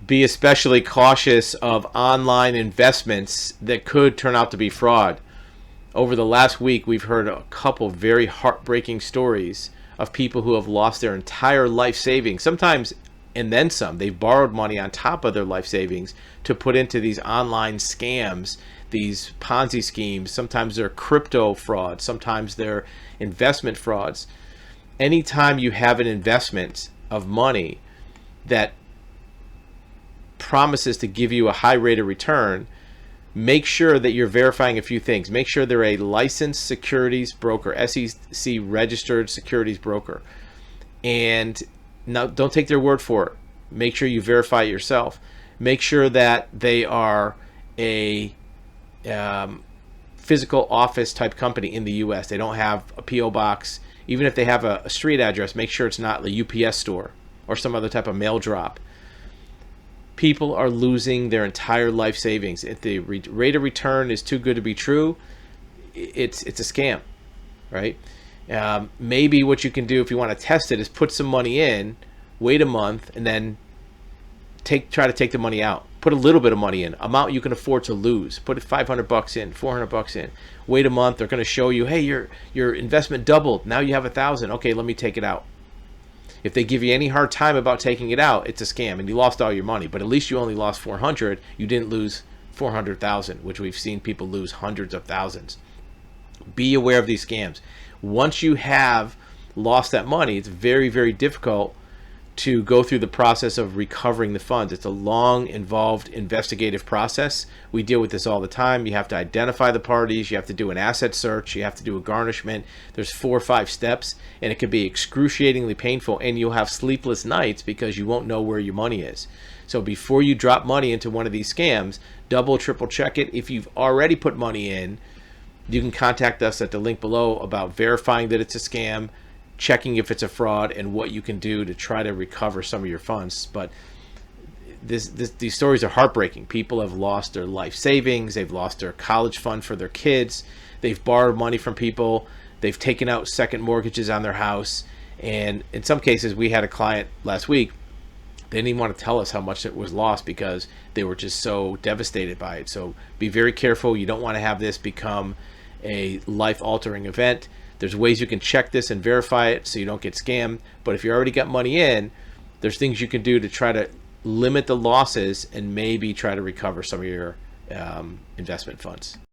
Be especially cautious of online investments that could turn out to be fraud. Over the last week, we've heard a couple very heartbreaking stories of people who have lost their entire life savings, sometimes and then some. They've borrowed money on top of their life savings to put into these online scams, these Ponzi schemes. Sometimes they're crypto frauds, sometimes they're investment frauds. Anytime you have an investment of money that promises to give you a high rate of return, make sure that you're verifying a few things. Make sure they're a licensed securities broker, SEC registered securities broker. And now don't take their word for it. Make sure you verify it yourself. Make sure that they are a physical office type company in the US. They don't have a PO box. Even if they have a street address, make sure it's not the UPS store or some other type of mail drop. People are losing their entire life savings. If the rate of return is too good to be true, it's a scam, right? Maybe what you can do if you want to test it is put some money in, wait a month, and then try to take the money out. Put a little bit of money in, amount you can afford to lose. Put $500 in, $400 in. Wait a month. They're going to show you, hey, your investment doubled. Now you have $1,000. Okay, let me take it out. If they give you any hard time about taking it out, it's a scam, and you lost all your money. But at least you only lost 400. You didn't lose 400,000, which we've seen people lose hundreds of thousands. Be aware of these scams. Once you have lost that money, it's very, very difficult to go through the process of recovering the funds. It's a long, involved, investigative process. We deal with this all the time. You have to identify the parties. You have to do an asset search. You have to do a garnishment. There's 4 or 5 steps, and it can be excruciatingly painful, and you'll have sleepless nights because you won't know where your money is. So before you drop money into one of these scams, double, triple check it. If you've already put money in, you can contact us at the link below about verifying that it's a scam, checking if it's a fraud, and what you can do to try to recover some of your funds. But these stories are heartbreaking. People have lost their life savings. They've lost their college fund for their kids. They've borrowed money from people. They've taken out second mortgages on their house. And in some cases, we had a client last week. They didn't even want to tell us how much it was lost because they were just so devastated by it. So be very careful. You don't want to have this become a life-altering event. There's ways you can check this and verify it so you don't get scammed. But if you already got money in, there's things you can do to try to limit the losses and maybe try to recover some of your investment funds.